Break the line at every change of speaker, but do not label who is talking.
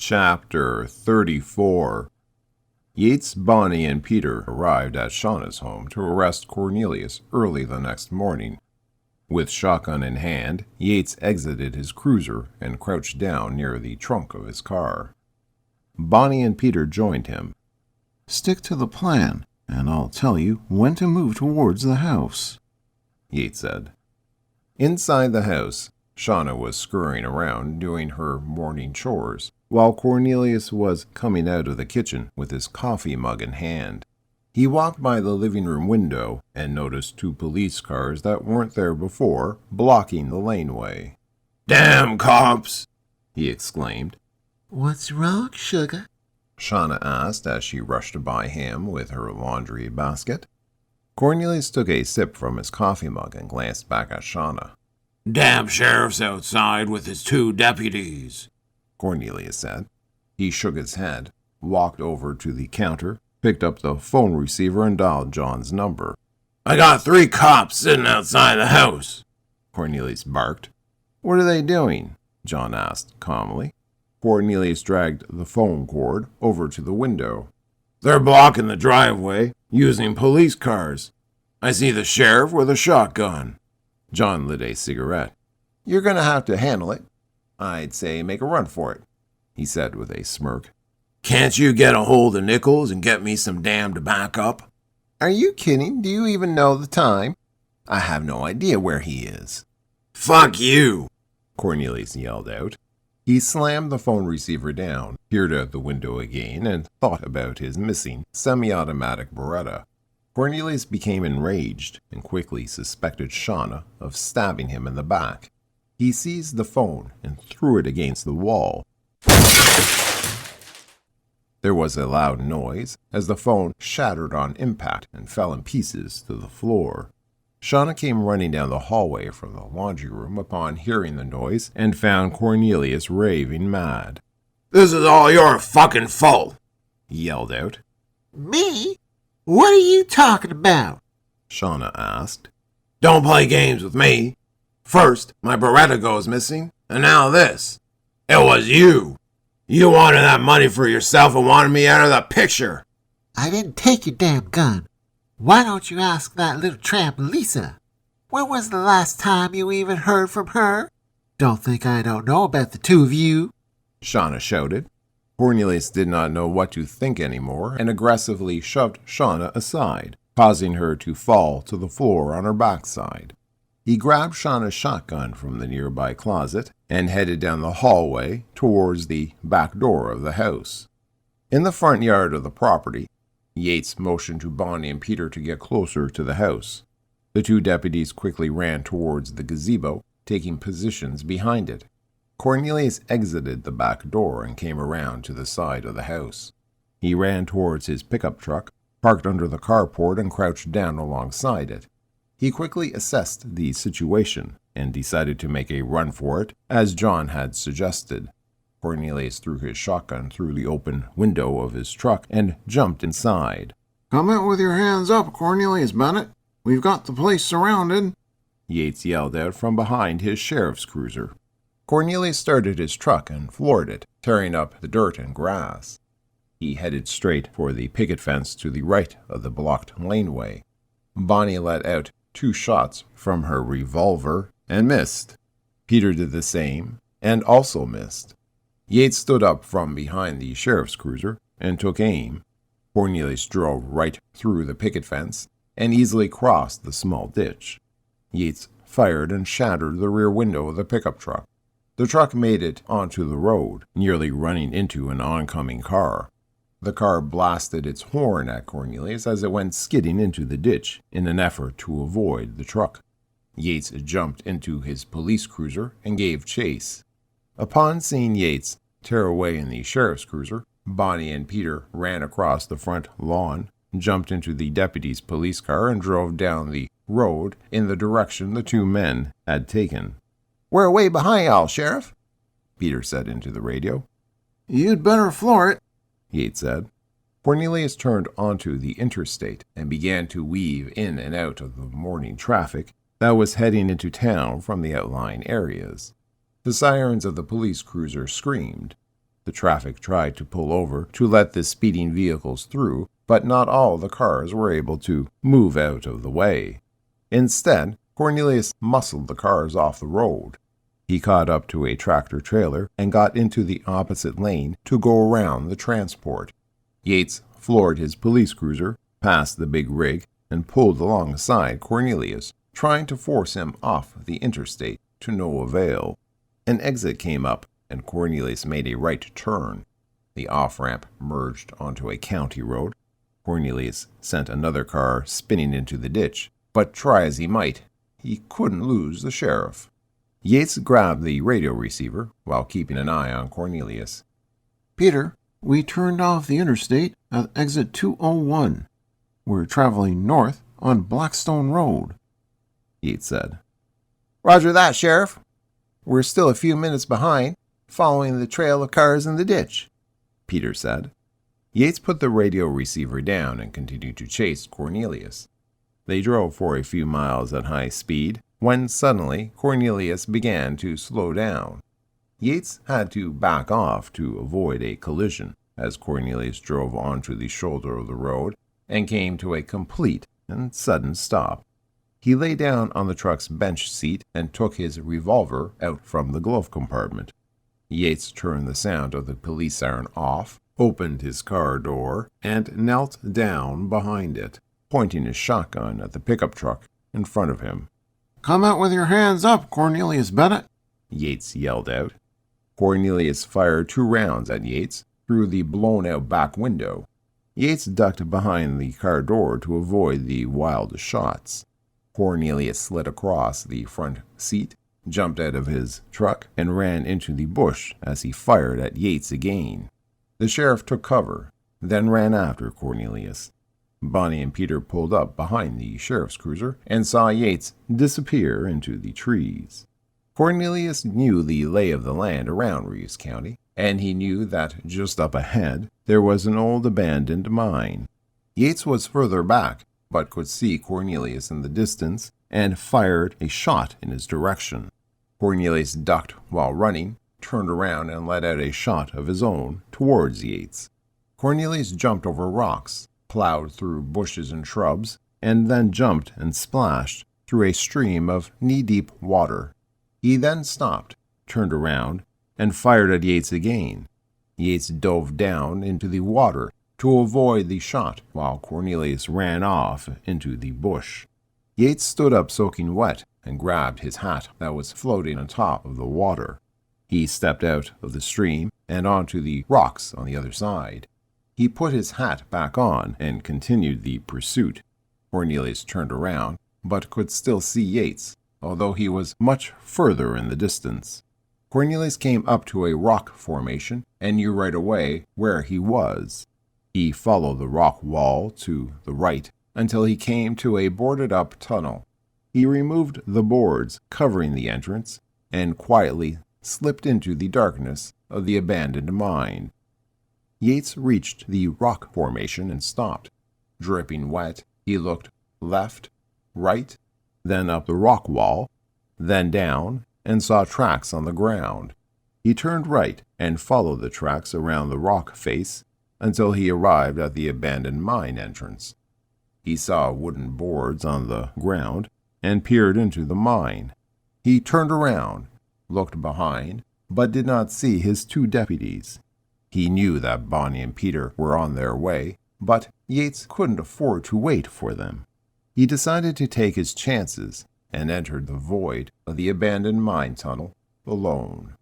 Chapter 34. Yates, Bonnie, and Peter arrived at Shauna's home to arrest Cornelius early the next morning. With shotgun in hand, Yates exited his cruiser and crouched down near the trunk of his car. Bonnie and Peter joined him.
"Stick to the plan, and I'll tell you when to move towards the house,"
Yates said. Inside the house, Shauna was scurrying around doing her morning chores, while Cornelius was coming out of the kitchen with his coffee mug in hand. He walked by the living room window and noticed two police cars that weren't there before, blocking the laneway. "Damn cops!" he exclaimed.
"What's wrong, sugar?"
Shauna asked as she rushed by him with her laundry basket. Cornelius took a sip from his coffee mug and glanced back at Shauna.
"Damn sheriff's outside with his two deputies,"
Cornelius said. He shook his head, walked over to the counter, picked up the phone receiver and dialed John's number.
"I got 3 cops sitting outside the house,"
Cornelius barked. "What are they doing?" John asked calmly. Cornelius dragged the phone cord over to the window.
"They're blocking the driveway, using police cars. I see the sheriff with a shotgun."
John lit a cigarette. "You're going to have to handle it. I'd say make a run for it," he said with a smirk.
"Can't you get a hold of Nichols and get me some damned backup?"
"Are you kidding? Do you even know the time? I have no idea where he is."
"Fuck you,"
Cornelius yelled out. He slammed the phone receiver down, peered out the window again, and thought about his missing semi-automatic Beretta. Cornelius became enraged and quickly suspected Shauna of stabbing him in the back. He seized the phone and threw it against the wall. There was a loud noise as the phone shattered on impact and fell in pieces to the floor. Shauna came running down the hallway from the laundry room upon hearing the noise and found Cornelius raving mad.
"This is all your fucking fault,"
he yelled out.
"Me? What are you talking about?"
Shauna asked.
"Don't play games with me. First, my Beretta goes missing, and now this. It was you. You wanted that money for yourself and wanted me out of the picture."
"I didn't take your damn gun. Why don't you ask that little tramp Lisa? When was the last time you even heard from her? Don't think I don't know about the two of you,"
Shauna shouted. Cornelius did not know what to think anymore and aggressively shoved Shauna aside, causing her to fall to the floor on her backside. He grabbed Shauna's shotgun from the nearby closet and headed down the hallway towards the back door of the house. In the front yard of the property, Yates motioned to Bonnie and Peter to get closer to the house. The two deputies quickly ran towards the gazebo, taking positions behind it. Cornelius exited the back door and came around to the side of the house. He ran towards his pickup truck, parked under the carport, and crouched down alongside it. He quickly assessed the situation and decided to make a run for it, as John had suggested. Cornelius threw his shotgun through the open window of his truck and jumped inside.
"Come out with your hands up, Cornelius Bennett. We've got the place surrounded,"
Yates yelled out from behind his sheriff's cruiser. Cornelius started his truck and floored it, tearing up the dirt and grass. He headed straight for the picket fence to the right of the blocked laneway. Bonnie let out 2 shots from her revolver and missed. Peter did the same and also missed. Yates stood up from behind the sheriff's cruiser and took aim. Cornelius drove right through the picket fence and easily crossed the small ditch. Yates fired and shattered the rear window of the pickup truck. The truck made it onto the road, nearly running into an oncoming car. The car blasted its horn at Cornelius as it went skidding into the ditch in an effort to avoid the truck. Yates jumped into his police cruiser and gave chase. Upon seeing Yates tear away in the sheriff's cruiser, Bonnie and Peter ran across the front lawn, jumped into the deputy's police car, and drove down the road in the direction the 2 men had taken. "We're way behind y'all, Sheriff," Peter said into the radio.
"You'd better floor it,"
Yates said. Cornelius turned onto the interstate and began to weave in and out of the morning traffic that was heading into town from the outlying areas. The sirens of the police cruiser screamed. The traffic tried to pull over to let the speeding vehicles through, but not all the cars were able to move out of the way. Instead, Cornelius muscled the cars off the road. He caught up to a tractor-trailer and got into the opposite lane to go around the transport. Yates floored his police cruiser, passed the big rig, and pulled alongside Cornelius, trying to force him off the interstate to no avail. An exit came up, and Cornelius made a right turn. The off-ramp merged onto a county road. Cornelius sent another car spinning into the ditch, but try as he might, he couldn't lose the sheriff. Yates grabbed the radio receiver while keeping an eye on Cornelius.
Peter, we turned off the interstate at exit 201. We're traveling north on Blackstone Road,
Yates said.
Roger that, Sheriff. We're still a few minutes behind, following the trail of cars in the ditch,
Peter said. Yates put the radio receiver down and continued to chase Cornelius. They drove for a few miles at high speed, when suddenly Cornelius began to slow down. Yates had to back off to avoid a collision as Cornelius drove onto the shoulder of the road and came to a complete and sudden stop. He lay down on the truck's bench seat and took his revolver out from the glove compartment. Yates turned the sound of the police siren off, opened his car door, and knelt down behind it, pointing his shotgun at the pickup truck in front of him.
"Come out with your hands up, Cornelius Bennett,"
Yates yelled out. Cornelius fired 2 rounds at Yates through the blown-out back window. Yates ducked behind the car door to avoid the wild shots. Cornelius slid across the front seat, jumped out of his truck, and ran into the bush as he fired at Yates again. The sheriff took cover, then ran after Cornelius. Bonnie and Peter pulled up behind the sheriff's cruiser and saw Yates disappear into the trees. Cornelius knew the lay of the land around Reeves County, and he knew that just up ahead there was an old abandoned mine. Yates was further back, but could see Cornelius in the distance and fired a shot in his direction. Cornelius ducked while running, turned around and let out a shot of his own towards Yates. Cornelius jumped over rocks, plowed through bushes and shrubs, and then jumped and splashed through a stream of knee-deep water. He then stopped, turned around, and fired at Yates again. Yates dove down into the water to avoid the shot while Cornelius ran off into the bush. Yates stood up soaking wet and grabbed his hat that was floating on top of the water. He stepped out of the stream and onto the rocks on the other side. He put his hat back on and continued the pursuit. Cornelius turned around, but could still see Yates, although he was much further in the distance. Cornelius came up to a rock formation and knew right away where he was. He followed the rock wall to the right until he came to a boarded-up tunnel. He removed the boards covering the entrance and quietly slipped into the darkness of the abandoned mine. Yates reached the rock formation and stopped. Dripping wet, he looked left, right, then up the rock wall, then down, and saw tracks on the ground. He turned right and followed the tracks around the rock face until he arrived at the abandoned mine entrance. He saw wooden boards on the ground and peered into the mine. He turned around, looked behind, but did not see his 2 deputies. He knew that Bonnie and Peter were on their way, but Yates couldn't afford to wait for them. He decided to take his chances and entered the void of the abandoned mine tunnel alone.